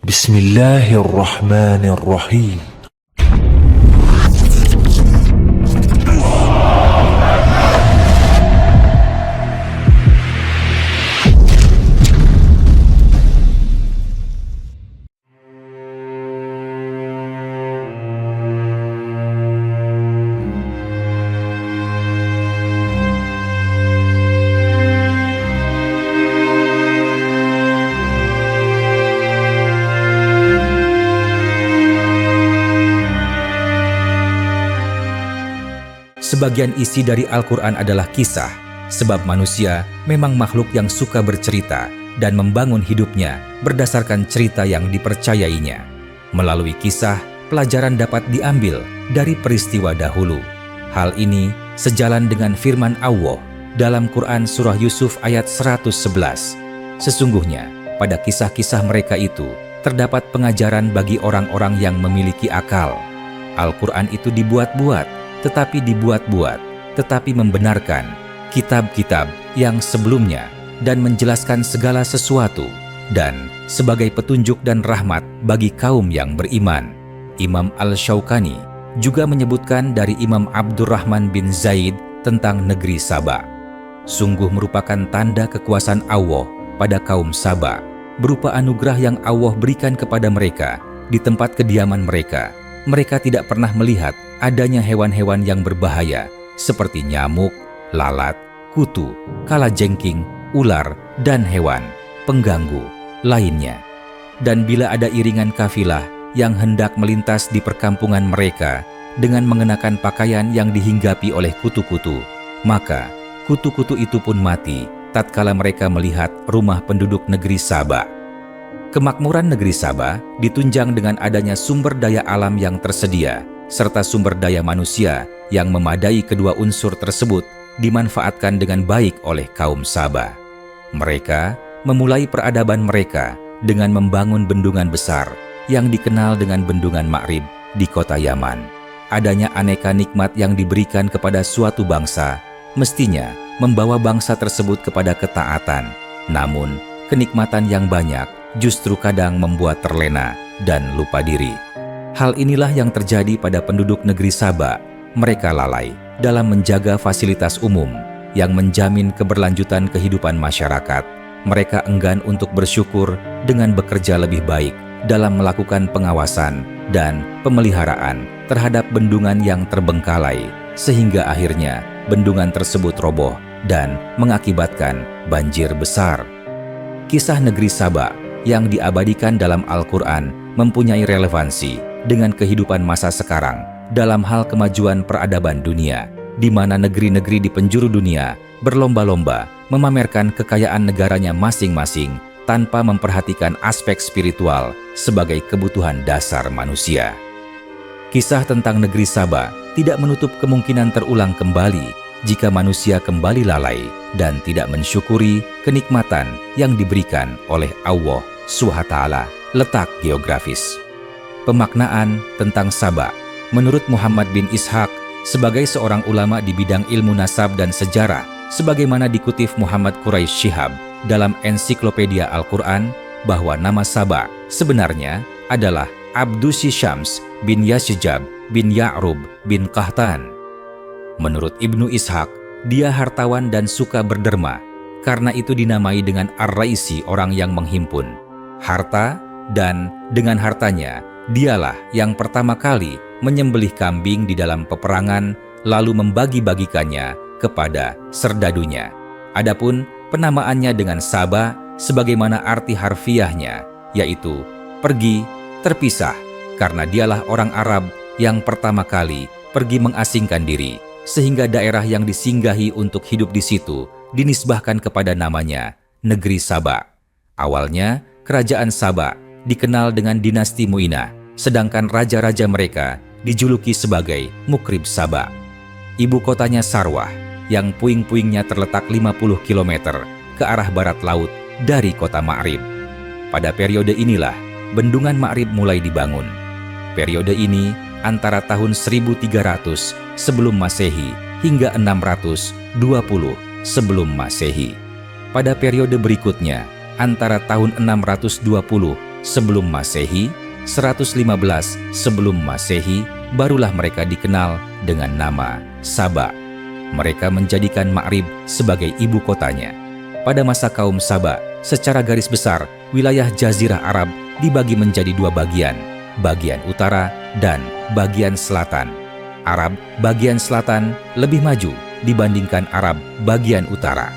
Bismillahirrahmanirrahim. Sebagian isi dari Al-Quran adalah kisah, sebab manusia memang makhluk yang suka bercerita dan membangun hidupnya berdasarkan cerita yang dipercayainya. Melalui kisah, pelajaran dapat diambil dari peristiwa dahulu. Hal ini sejalan dengan firman Allah dalam Quran Surah Yusuf ayat 111. Sesungguhnya, pada kisah-kisah mereka itu terdapat pengajaran bagi orang-orang yang memiliki akal. Al-Quran itu dibuat-buat, tetapi membenarkan kitab-kitab yang sebelumnya dan menjelaskan segala sesuatu dan sebagai petunjuk dan rahmat bagi kaum yang beriman. Imam Al-Syaukani juga menyebutkan dari Imam Abdurrahman bin Zaid tentang negeri Saba. Sungguh merupakan tanda kekuasaan Allah pada kaum Saba, berupa anugerah yang Allah berikan kepada mereka di tempat kediaman mereka. Mereka tidak pernah melihat adanya hewan-hewan yang berbahaya seperti nyamuk, lalat, kutu, kalajengking, ular, dan hewan pengganggu lainnya. Dan bila ada iringan kafilah yang hendak melintas di perkampungan mereka dengan mengenakan pakaian yang dihinggapi oleh kutu-kutu, maka kutu-kutu itu pun mati tatkala mereka melihat rumah penduduk negeri Saba. Kemakmuran negeri Saba ditunjang dengan adanya sumber daya alam yang tersedia, serta sumber daya manusia yang memadai. Kedua unsur tersebut dimanfaatkan dengan baik oleh kaum Saba. Mereka memulai peradaban mereka dengan membangun bendungan besar yang dikenal dengan Bendungan Ma'rib di kota Yaman. Adanya aneka nikmat yang diberikan kepada suatu bangsa mestinya membawa bangsa tersebut kepada ketaatan. Namun, kenikmatan yang banyak justru kadang membuat terlena dan lupa diri. Hal inilah yang terjadi pada penduduk negeri Saba. Mereka lalai dalam menjaga fasilitas umum yang menjamin keberlanjutan kehidupan masyarakat. Mereka enggan untuk bersyukur dengan bekerja lebih baik dalam melakukan pengawasan dan pemeliharaan terhadap bendungan yang terbengkalai, sehingga akhirnya bendungan tersebut roboh dan mengakibatkan banjir besar. Kisah negeri Saba yang diabadikan dalam Al-Quran mempunyai relevansi dengan kehidupan masa sekarang dalam hal kemajuan peradaban dunia, di mana negeri-negeri di penjuru dunia berlomba-lomba memamerkan kekayaan negaranya masing-masing tanpa memperhatikan aspek spiritual sebagai kebutuhan dasar manusia. Kisah tentang negeri Saba tidak menutup kemungkinan terulang kembali jika manusia kembali lalai dan tidak mensyukuri kenikmatan yang diberikan oleh Allah SWT. Letak geografis. Pemaknaan tentang Saba menurut Muhammad bin Ishaq sebagai seorang ulama di bidang ilmu nasab dan sejarah, sebagaimana dikutip Muhammad Quraish Shihab dalam ensiklopedia Al-Quran, bahwa nama Saba sebenarnya adalah Abdusi Syams bin Yasjab bin Ya'rub bin Qahtan. Menurut Ibnu Ishaq, dia hartawan dan suka berderma, karena itu dinamai dengan Ar-Raisi, orang yang menghimpun harta, dan dengan hartanya dialah yang pertama kali menyembelih kambing di dalam peperangan lalu membagi-bagikannya kepada serdadunya. Adapun penamaannya dengan Saba sebagaimana arti harfiahnya, yaitu pergi, terpisah, karena dialah orang Arab yang pertama kali pergi mengasingkan diri, sehingga daerah yang disinggahi untuk hidup di situ dinisbahkan kepada namanya negeri Saba. Awalnya, kerajaan Saba dikenal dengan dinasti Mu'inah, sedangkan raja-raja mereka dijuluki sebagai Mukrib Saba. Ibu kotanya Sarwah, yang puing-puingnya terletak 50 km ke arah barat laut dari kota Ma'rib. Pada periode inilah Bendungan Ma'rib mulai dibangun. Periode ini antara tahun 1300 sebelum Masehi hingga 620 sebelum Masehi. Pada periode berikutnya, antara tahun 620 sebelum Masehi, 115 sebelum Masehi, barulah mereka dikenal dengan nama Saba. Mereka menjadikan Ma'rib sebagai ibu kotanya. Pada masa kaum Saba, secara garis besar, wilayah Jazirah Arab dibagi menjadi dua bagian, bagian utara dan bagian selatan. Arab bagian selatan lebih maju dibandingkan Arab bagian utara.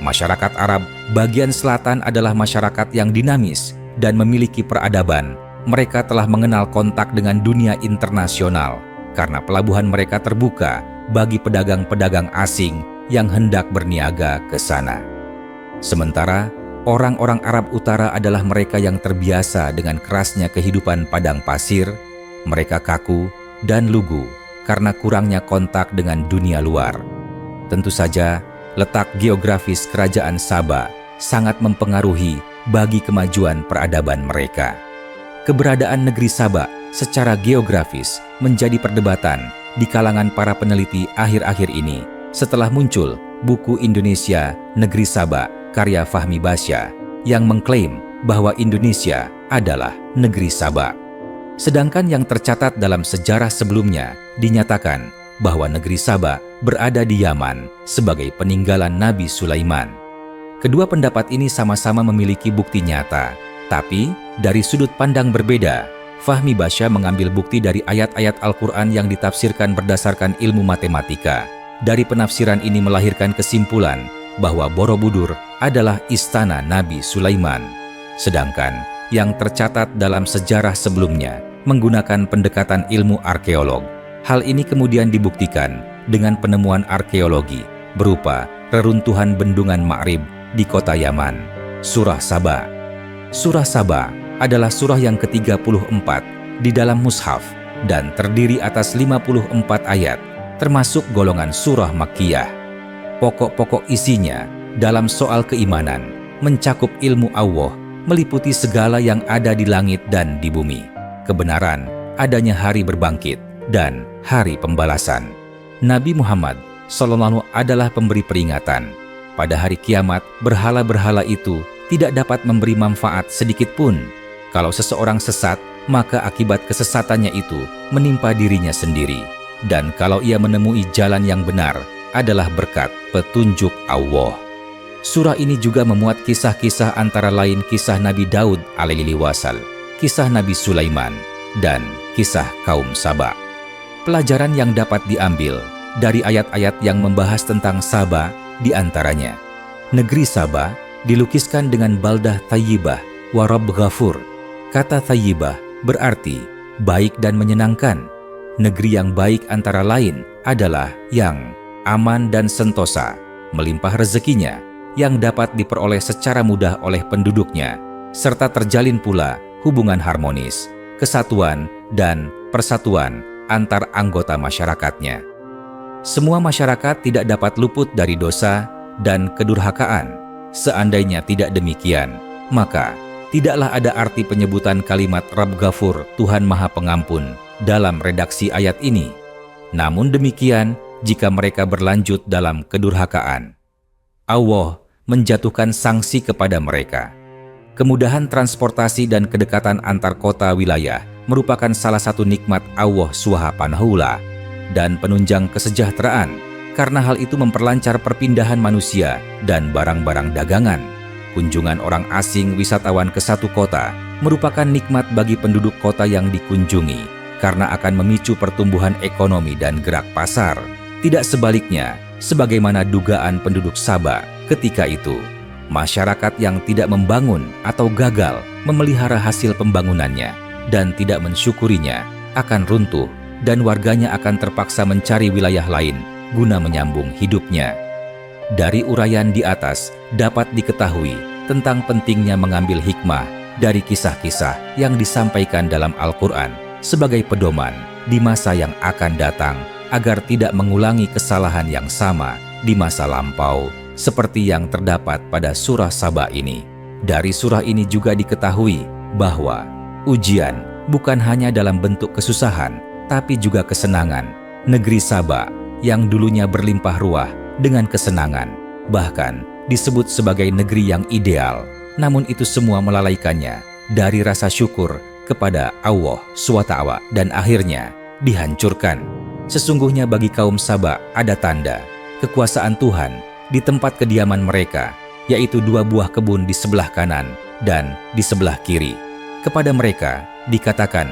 Masyarakat Arab bagian selatan adalah masyarakat yang dinamis dan memiliki peradaban. Mereka telah mengenal kontak dengan dunia internasional karena pelabuhan mereka terbuka bagi pedagang-pedagang asing yang hendak berniaga ke sana. Sementara orang-orang Arab Utara adalah mereka yang terbiasa dengan kerasnya kehidupan padang pasir. Mereka kaku dan lugu karena kurangnya kontak dengan dunia luar. Tentu saja, letak geografis kerajaan Saba sangat mempengaruhi bagi kemajuan peradaban mereka. Keberadaan negeri Saba secara geografis menjadi perdebatan di kalangan para peneliti akhir-akhir ini setelah muncul buku Indonesia Negeri Saba karya Fahmi Basya yang mengklaim bahwa Indonesia adalah negeri Saba. Sedangkan yang tercatat dalam sejarah sebelumnya dinyatakan bahwa negeri Saba berada di Yaman sebagai peninggalan Nabi Sulaiman. Kedua pendapat ini sama-sama memiliki bukti nyata, tapi dari sudut pandang berbeda. Fahmi Basya mengambil bukti dari ayat-ayat Al-Quran yang ditafsirkan berdasarkan ilmu matematika. Dari penafsiran ini melahirkan kesimpulan bahwa Borobudur adalah istana Nabi Sulaiman. Sedangkan yang tercatat dalam sejarah sebelumnya menggunakan pendekatan ilmu arkeolog. Hal ini kemudian dibuktikan dengan penemuan arkeologi berupa reruntuhan bendungan Ma'rib di kota Yaman. Surah Saba. Surah Saba adalah surah yang ke-34 di dalam mushaf dan terdiri atas 54 ayat, termasuk golongan surah Makkiyah. Pokok-pokok isinya dalam soal keimanan mencakup ilmu Allah, meliputi segala yang ada di langit dan di bumi, kebenaran, adanya hari berbangkit, dan hari pembalasan. Nabi Muhammad SAW adalah pemberi peringatan. Pada hari kiamat, berhala-berhala itu tidak dapat memberi manfaat sedikit pun. Kalau seseorang sesat, maka akibat kesesatannya itu menimpa dirinya sendiri. Dan kalau ia menemui jalan yang benar, adalah berkat petunjuk Allah. Surah ini juga memuat kisah-kisah antara lain kisah Nabi Daud alaihi wasal, kisah Nabi Sulaiman, dan kisah kaum Saba. Pelajaran yang dapat diambil dari ayat-ayat yang membahas tentang Saba di antaranya, negeri Saba dilukiskan dengan baldah thayyibah wa rabb ghafur. Kata thayyibah berarti baik dan menyenangkan. Negeri yang baik antara lain adalah yang aman dan sentosa, melimpah rezekinya, yang dapat diperoleh secara mudah oleh penduduknya, serta terjalin pula hubungan harmonis, kesatuan, dan persatuan antar anggota masyarakatnya. Semua masyarakat tidak dapat luput dari dosa dan kedurhakaan. Seandainya tidak demikian, maka tidaklah ada arti penyebutan kalimat Rabb Ghafur, Tuhan Maha Pengampun, dalam redaksi ayat ini. Namun demikian, jika mereka berlanjut dalam kedurhakaan, Allah menjatuhkan sanksi kepada mereka. Kemudahan transportasi dan kedekatan antar kota wilayah merupakan salah satu nikmat Allah Subhanahu dan penunjang kesejahteraan, karena hal itu memperlancar perpindahan manusia dan barang-barang dagangan. Kunjungan orang asing wisatawan ke satu kota merupakan nikmat bagi penduduk kota yang dikunjungi, karena akan memicu pertumbuhan ekonomi dan gerak pasar. Tidak sebaliknya, sebagaimana dugaan penduduk Saba ketika itu. Masyarakat yang tidak membangun atau gagal memelihara hasil pembangunannya dan tidak mensyukurinya akan runtuh, dan warganya akan terpaksa mencari wilayah lain guna menyambung hidupnya. Dari uraian di atas dapat diketahui tentang pentingnya mengambil hikmah dari kisah-kisah yang disampaikan dalam Al-Quran sebagai pedoman di masa yang akan datang, agar tidak mengulangi kesalahan yang sama di masa lampau seperti yang terdapat pada surah Saba ini. Dari surah ini juga diketahui bahwa ujian bukan hanya dalam bentuk kesusahan, tapi juga kesenangan. Negeri Saba yang dulunya berlimpah ruah dengan kesenangan, bahkan disebut sebagai negeri yang ideal, namun itu semua melalaikannya dari rasa syukur kepada Allah SWT dan akhirnya dihancurkan. Sesungguhnya bagi kaum Saba ada tanda kekuasaan Tuhan di tempat kediaman mereka, yaitu 2 buah kebun di sebelah kanan dan di sebelah kiri. Kepada mereka dikatakan,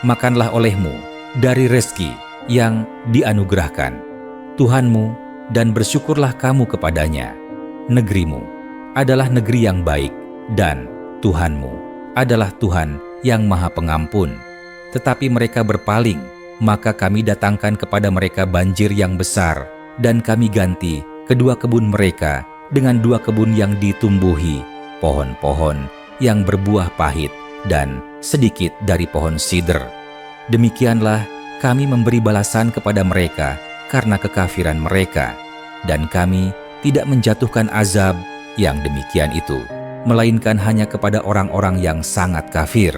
makanlah olehmu dari rezeki yang dianugerahkan Tuhanmu dan bersyukurlah kamu kepadanya. Negerimu adalah negeri yang baik dan Tuhanmu adalah Tuhan yang Maha Pengampun. Tetapi mereka berpaling, maka kami datangkan kepada mereka banjir yang besar dan kami ganti kedua kebun mereka dengan 2 kebun yang ditumbuhi pohon-pohon yang berbuah pahit dan sedikit dari pohon sider. Demikianlah kami memberi balasan kepada mereka karena kekafiran mereka, dan kami tidak menjatuhkan azab yang demikian itu, melainkan hanya kepada orang-orang yang sangat kafir.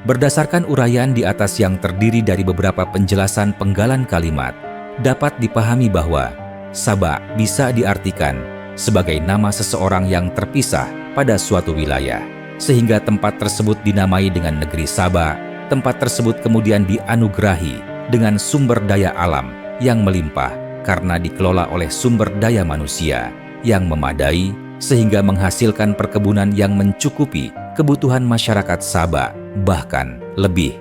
Berdasarkan uraian di atas yang terdiri dari beberapa penjelasan penggalan kalimat, dapat dipahami bahwa Saba bisa diartikan sebagai nama seseorang yang terpisah pada suatu wilayah, sehingga tempat tersebut dinamai dengan negeri Saba. Tempat tersebut kemudian dianugerahi dengan sumber daya alam yang melimpah karena dikelola oleh sumber daya manusia yang memadai sehingga menghasilkan perkebunan yang mencukupi kebutuhan masyarakat Saba, bahkan lebih.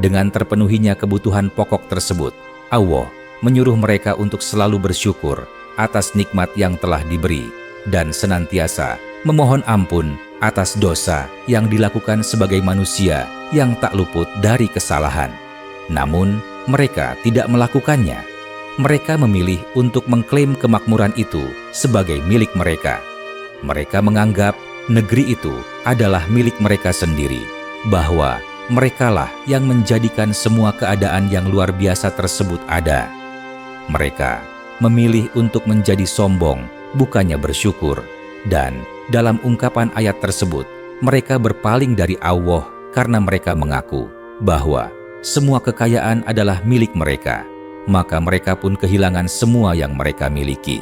Dengan terpenuhinya kebutuhan pokok tersebut, Allah menyuruh mereka untuk selalu bersyukur atas nikmat yang telah diberi dan senantiasa memohon ampun atas dosa yang dilakukan sebagai manusia yang tak luput dari kesalahan. Namun, mereka tidak melakukannya. Mereka memilih untuk mengklaim kemakmuran itu sebagai milik mereka. Mereka menganggap negeri itu adalah milik mereka sendiri, bahwa merekalah yang menjadikan semua keadaan yang luar biasa tersebut ada. Mereka memilih untuk menjadi sombong, bukannya bersyukur, dan dalam ungkapan ayat tersebut, mereka berpaling dari Allah karena mereka mengaku bahwa semua kekayaan adalah milik mereka, maka mereka pun kehilangan semua yang mereka miliki.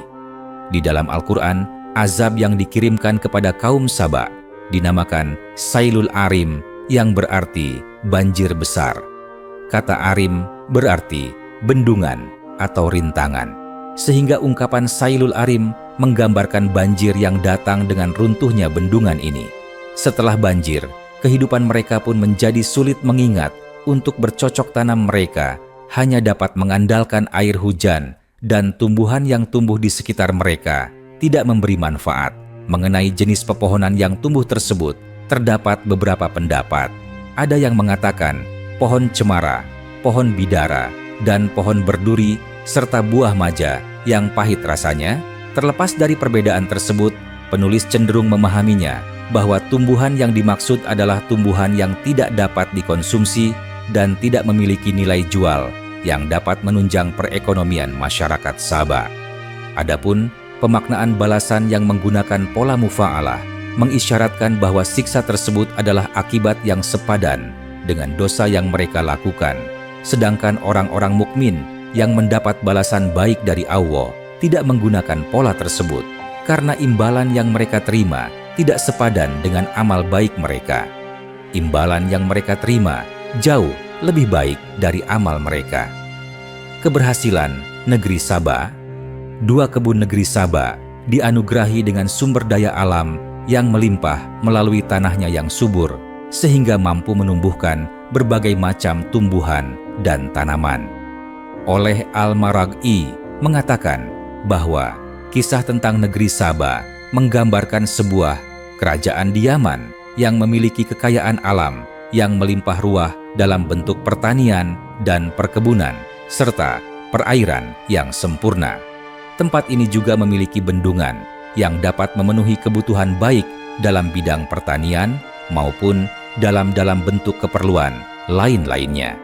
Di dalam Al-Quran, azab yang dikirimkan kepada kaum Saba dinamakan Sailul Arim, yang berarti banjir besar. Kata Arim berarti bendungan atau rintangan, sehingga ungkapan Sailul Arim menggambarkan banjir yang datang dengan runtuhnya bendungan ini. Setelah banjir, kehidupan mereka pun menjadi sulit, mengingat untuk bercocok tanam mereka hanya dapat mengandalkan air hujan, dan tumbuhan yang tumbuh di sekitar mereka tidak memberi manfaat. Mengenai jenis pepohonan yang tumbuh tersebut, terdapat beberapa pendapat. Ada yang mengatakan pohon cemara, pohon bidara, dan pohon berduri, serta buah maja yang pahit rasanya. Terlepas dari perbedaan tersebut, penulis cenderung memahaminya bahwa tumbuhan yang dimaksud adalah tumbuhan yang tidak dapat dikonsumsi dan tidak memiliki nilai jual yang dapat menunjang perekonomian masyarakat Saba. Adapun pemaknaan balasan yang menggunakan pola mufa'alah mengisyaratkan bahwa siksa tersebut adalah akibat yang sepadan dengan dosa yang mereka lakukan, sedangkan orang-orang mukmin yang mendapat balasan baik dari Allah tidak menggunakan pola tersebut karena imbalan yang mereka terima tidak sepadan dengan amal baik mereka. Imbalan yang mereka terima jauh lebih baik dari amal mereka. Keberhasilan negeri Saba. 2 kebun negeri Saba dianugerahi dengan sumber daya alam yang melimpah melalui tanahnya yang subur, sehingga mampu menumbuhkan berbagai macam tumbuhan dan tanaman. Oleh Al-Maraghi mengatakan bahwa kisah tentang negeri Saba menggambarkan sebuah kerajaan di Yaman yang memiliki kekayaan alam yang melimpah ruah dalam bentuk pertanian dan perkebunan, serta perairan yang sempurna. Tempat ini juga memiliki bendungan yang dapat memenuhi kebutuhan baik dalam bidang pertanian maupun dalam bentuk keperluan lain-lainnya.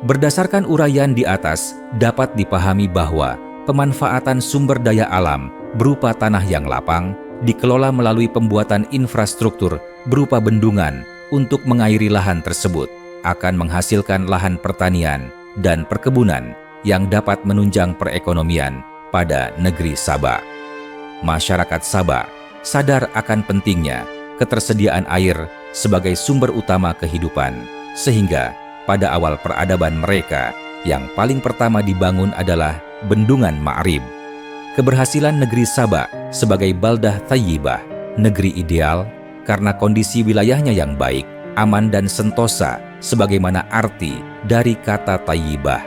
Berdasarkan uraian di atas, dapat dipahami bahwa pemanfaatan sumber daya alam berupa tanah yang lapang dikelola melalui pembuatan infrastruktur berupa bendungan untuk mengairi lahan tersebut akan menghasilkan lahan pertanian dan perkebunan yang dapat menunjang perekonomian pada negeri Saba. Masyarakat Saba sadar akan pentingnya ketersediaan air sebagai sumber utama kehidupan, sehingga pada awal peradaban mereka, yang paling pertama dibangun adalah Bendungan Ma'rib. Keberhasilan negeri Saba sebagai Baldah Thayyibah, negeri ideal, karena kondisi wilayahnya yang baik, aman dan sentosa, sebagaimana arti dari kata Thayyibah.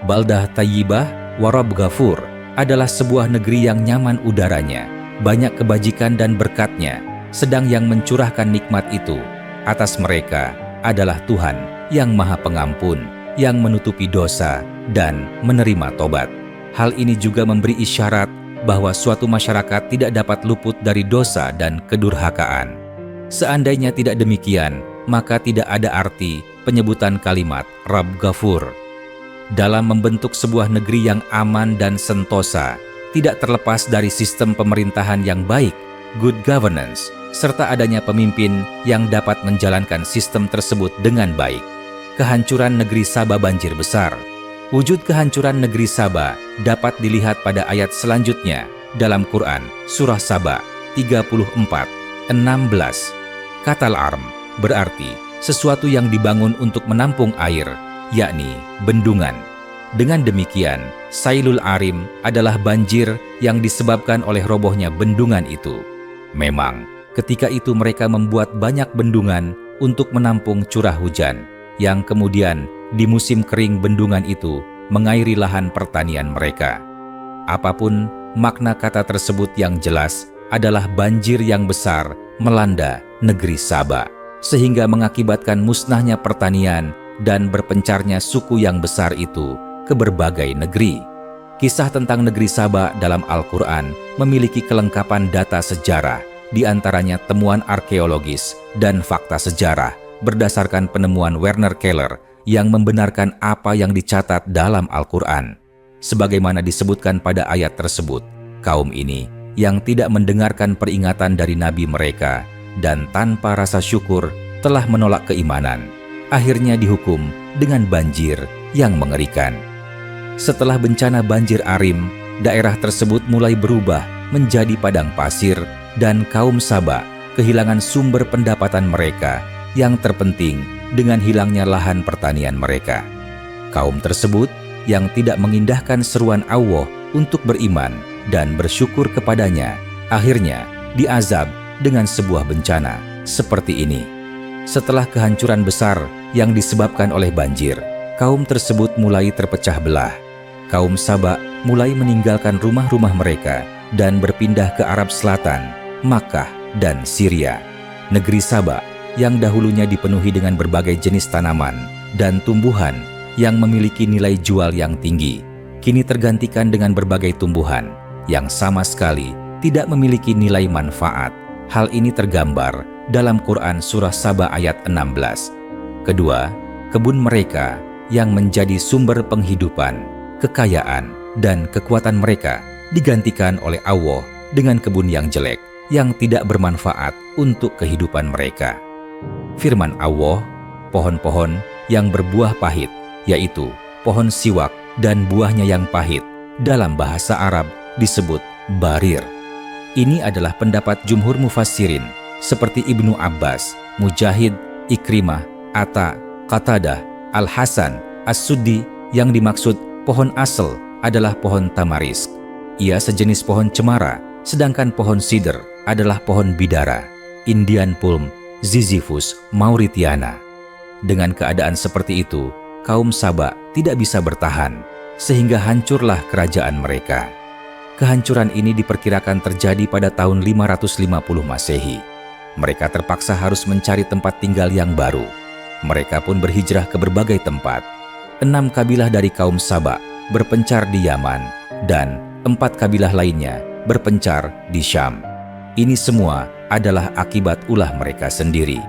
Baldah Thayyibah Warab Ghafur adalah sebuah negeri yang nyaman udaranya, banyak kebajikan dan berkatnya, sedang yang mencurahkan nikmat itu atas mereka adalah Tuhan yang Maha Pengampun, yang menutupi dosa dan menerima tobat. Hal ini juga memberi isyarat bahwa suatu masyarakat tidak dapat luput dari dosa dan kedurhakaan. Seandainya tidak demikian, maka tidak ada arti penyebutan kalimat Rabb Ghafur. Dalam membentuk sebuah negeri yang aman dan sentosa, tidak terlepas dari sistem pemerintahan yang baik, good governance, serta adanya pemimpin yang dapat menjalankan sistem tersebut dengan baik. Kehancuran negeri Saba banjir besar. Wujud kehancuran negeri Saba dapat dilihat pada ayat selanjutnya dalam Quran, Surah Saba 34:16. Kata al-arm berarti sesuatu yang dibangun untuk menampung air, yakni bendungan. Dengan demikian, Sailul Arim adalah banjir yang disebabkan oleh robohnya bendungan itu. Memang, ketika itu mereka membuat banyak bendungan untuk menampung curah hujan, yang kemudian di musim kering bendungan itu mengairi lahan pertanian mereka. Apapun makna kata tersebut, yang jelas adalah banjir yang besar melanda negeri Saba, sehingga mengakibatkan musnahnya pertanian dan berpencarnya suku yang besar itu ke berbagai negeri. Kisah tentang negeri Saba dalam Al-Quran memiliki kelengkapan data sejarah, di antaranya temuan arkeologis dan fakta sejarah berdasarkan penemuan Werner Keller yang membenarkan apa yang dicatat dalam Al-Quran. Sebagaimana disebutkan pada ayat tersebut, kaum ini yang tidak mendengarkan peringatan dari nabi mereka dan tanpa rasa syukur telah menolak keimanan, akhirnya dihukum dengan banjir yang mengerikan. Setelah bencana banjir Arim, daerah tersebut mulai berubah menjadi padang pasir dan kaum Saba kehilangan sumber pendapatan mereka, yang terpenting dengan hilangnya lahan pertanian mereka. Kaum tersebut yang tidak mengindahkan seruan Allah untuk beriman dan bersyukur kepadanya, akhirnya diazab dengan sebuah bencana seperti ini. Setelah kehancuran besar yang disebabkan oleh banjir, kaum tersebut mulai terpecah belah. Kaum Saba mulai meninggalkan rumah-rumah mereka dan berpindah ke Arab Selatan, Makkah, dan Syria. Negeri Saba yang dahulunya dipenuhi dengan berbagai jenis tanaman dan tumbuhan yang memiliki nilai jual yang tinggi, kini tergantikan dengan berbagai tumbuhan yang sama sekali tidak memiliki nilai manfaat. Hal ini tergambar dalam Quran Surah Saba ayat 16. Kedua, kebun mereka yang menjadi sumber penghidupan, kekayaan, dan kekuatan mereka digantikan oleh Allah dengan kebun yang jelek yang tidak bermanfaat untuk kehidupan mereka. Firman Allah, pohon-pohon yang berbuah pahit, yaitu pohon siwak dan buahnya yang pahit, dalam bahasa Arab disebut barir. Ini adalah pendapat jumhur mufassirin seperti Ibnu Abbas, Mujahid, Ikrimah, Atta, Qatadah, Al-Hasan, As-Suddi. Yang dimaksud pohon asal adalah pohon tamarisk. Ia sejenis pohon cemara, sedangkan pohon sider adalah pohon bidara, Indian Palm, Ziziphus mauritiana. Dengan keadaan seperti itu, kaum Saba tidak bisa bertahan, sehingga hancurlah kerajaan mereka. Kehancuran ini diperkirakan terjadi pada tahun 550 Masehi. Mereka terpaksa harus mencari tempat tinggal yang baru. Mereka pun berhijrah ke berbagai tempat. 6 kabilah dari kaum Saba berpencar di Yaman, dan 4 kabilah lainnya berpencar di Syam. Ini semua adalah akibat ulah mereka sendiri.